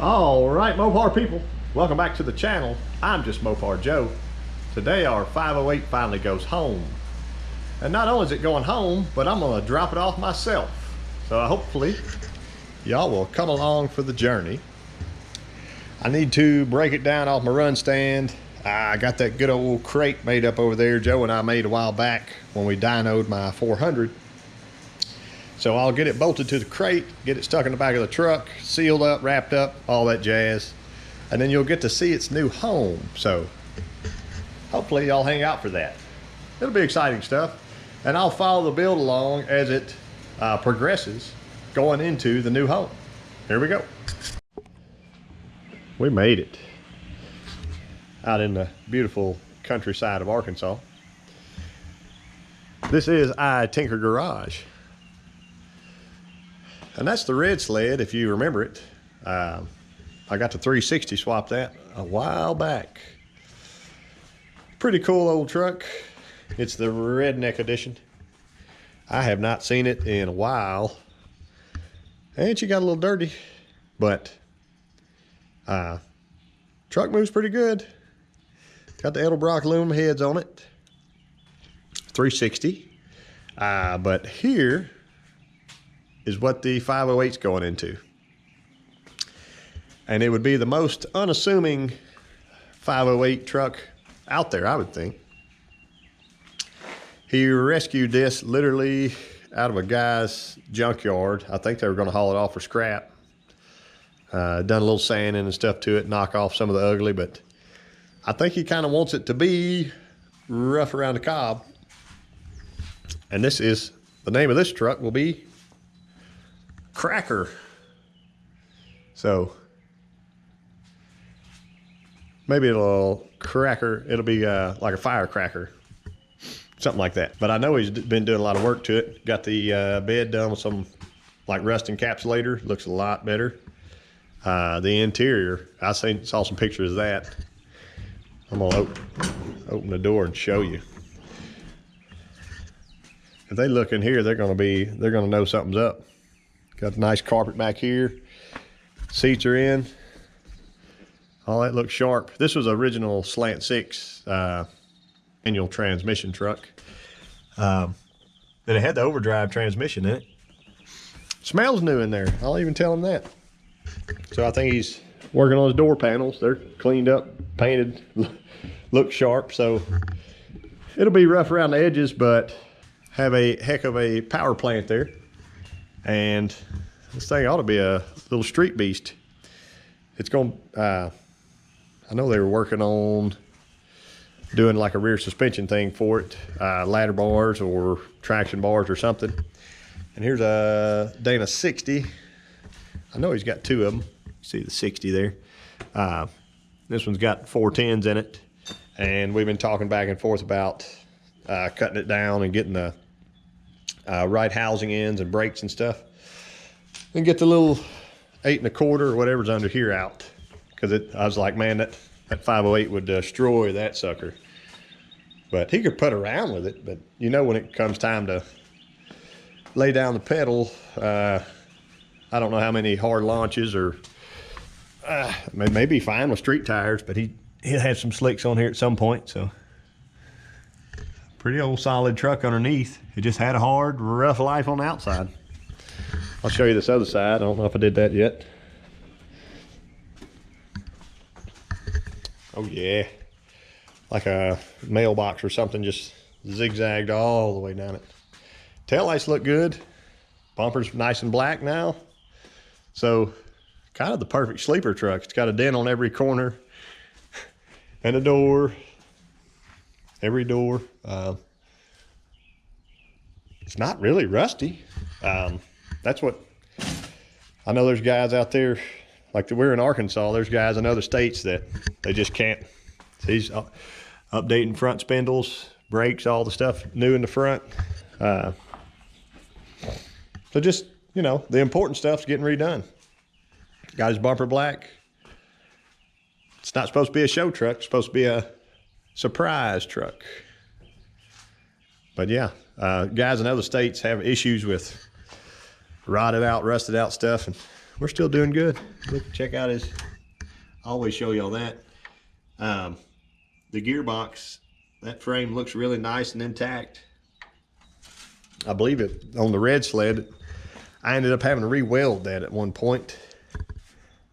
All right, Mopar people, welcome back to the channel. I'm just Mopar Joe. Today our 508 finally goes home. And not only is it going home, but I'm gonna drop it off myself. So hopefully y'all will come along for the journey. I need to break it down off my run stand. I got that good old crate made up over there Joe and I made a while back when we dynoed my 400. So I'll get it bolted to the crate, get it stuck in the back of the truck, sealed up, wrapped up, all that jazz. And then you'll get to see its new home. So hopefully y'all hang out for that. It'll be exciting stuff. And I'll follow the build along as it progresses going into the new home. Here we go. We made it out in the beautiful countryside of Arkansas. This is Tinker Garage. And that's the red sled, if you remember it. I got the 360 swapped that a while back. Pretty cool old truck. It's the redneck edition. I have not seen it in a while. And she got a little dirty, but truck moves pretty good. Got the Edelbrock aluminum heads on it. 360. But here is what the 508's going into. And it would be the most unassuming 508 truck out there, I would think. He rescued this literally out of a guy's junkyard. I think they were going to haul it off for scrap. Done a little sanding and stuff to it, knock off some of the ugly, but I think he kind of wants it to be rough around the cob. And this is, the name of this truck will be Cracker. So maybe it'll be like a firecracker, something like that. But I know he's been doing a lot of work to it. Got the bed done with some like rust encapsulator. Looks a lot better. The interior, I saw some pictures of that. I'm gonna open the door and show you. If they look in here, they're gonna know something's up. Got a nice carpet back here. Seats are in. All that looks sharp. This was original slant 6 manual transmission truck. Then it had the overdrive transmission in it. Smells new in there. I'll even tell him that. So I think he's working on his door panels. They're cleaned up, painted, look sharp. So it'll be rough around the edges, but have a heck of a power plant there. And this thing ought to be a little street beast. It's going, I know they were working on doing like a rear suspension thing for it, ladder bars or traction bars or something. And here's a Dana 60. I know he's got 2 of them. See the 60 there. This one's got 410s in it. And we've been talking back and forth about cutting it down and getting the right housing ends and brakes and stuff, and get the little 8 1/4 or whatever's under here out, because I was like, man, that 508 would destroy that sucker. But he could put around with it, but you know, when it comes time to lay down the pedal, I don't know how many hard launches, or maybe fine with street tires, but he had some slicks on here at some point. So pretty old solid truck underneath. It just had a hard, rough life on the outside. I'll show you this other side. I don't know if I did that yet. Oh yeah. Like a mailbox or something, just zigzagged all the way down it. Taillights look good. Bumper's nice and black now. So kind of the perfect sleeper truck. It's got a dent on every corner and a door. Every door. It's not really rusty. That's what I know. There's guys out there, like we're in Arkansas, there's guys in other states that they just can't. He's updating front spindles, brakes, all the stuff new in the front. So just, you know, the important stuff's getting redone. Got his bumper black. It's not supposed to be a show truck. It's supposed to be a surprise truck. But yeah, guys in other states have issues with rotted out, rusted out stuff, and we're still doing good. Look, check out his, I always show y'all that. The gearbox, that frame looks really nice and intact. I believe it on the red sled, I ended up having to re-weld that at one point.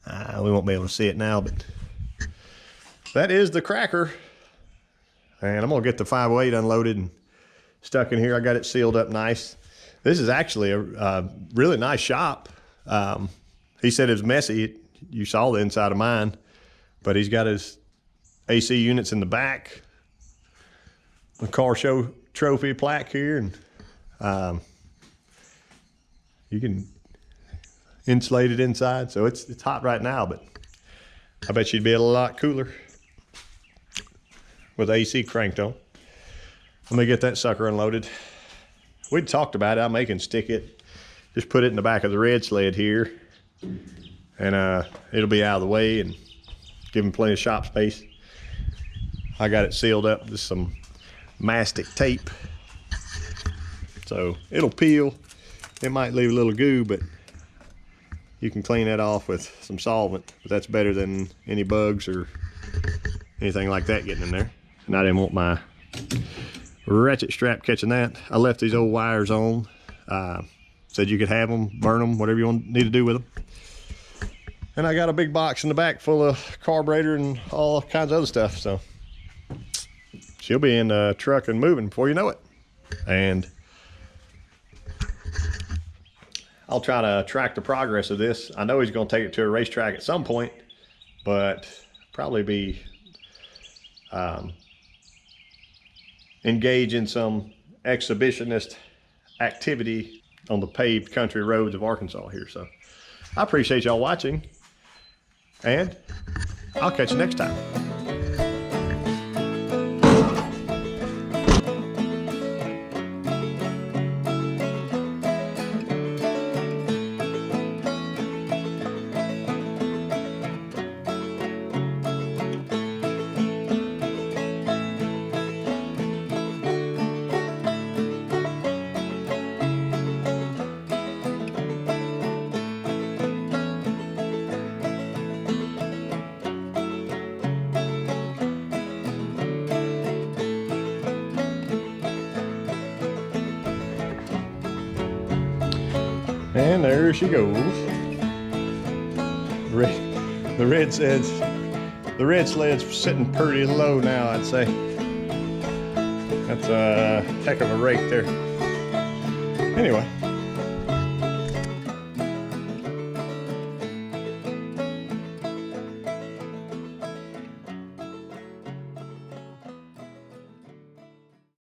We won't be able to see it now, but that is the cracker. And I'm gonna get the 508 unloaded and stuck in here. I got it sealed up nice. This is actually a really nice shop. He said it was messy. You saw the inside of mine, but he's got his AC units in the back, a car show trophy plaque here, and you can insulate it inside. So it's hot right now, but I bet you'd be a lot cooler with AC cranked on. Let me get that sucker unloaded. We'd talked about it. I may can stick it, just put it in the back of the red sled here, and it'll be out of the way and give him plenty of shop space. I got it sealed up with some mastic tape, so it'll peel. It might leave a little goo, but you can clean that off with some solvent. But that's better than any bugs or anything like that getting in there. And I didn't want my ratchet strap catching that. I left these old wires on. Said you could have them, burn them, whatever you need to do with them. And I got a big box in the back full of carburetor and all kinds of other stuff. So she'll be in the truck and moving before you know it. And I'll try to track the progress of this. I know he's going to take it to a racetrack at some point, but probably be engage in some exhibitionist activity on the paved country roads of Arkansas here. So I appreciate y'all watching, and I'll catch you next time. And there she goes. The red sled's sitting pretty low now, I'd say. That's a heck of a rake there. Anyway.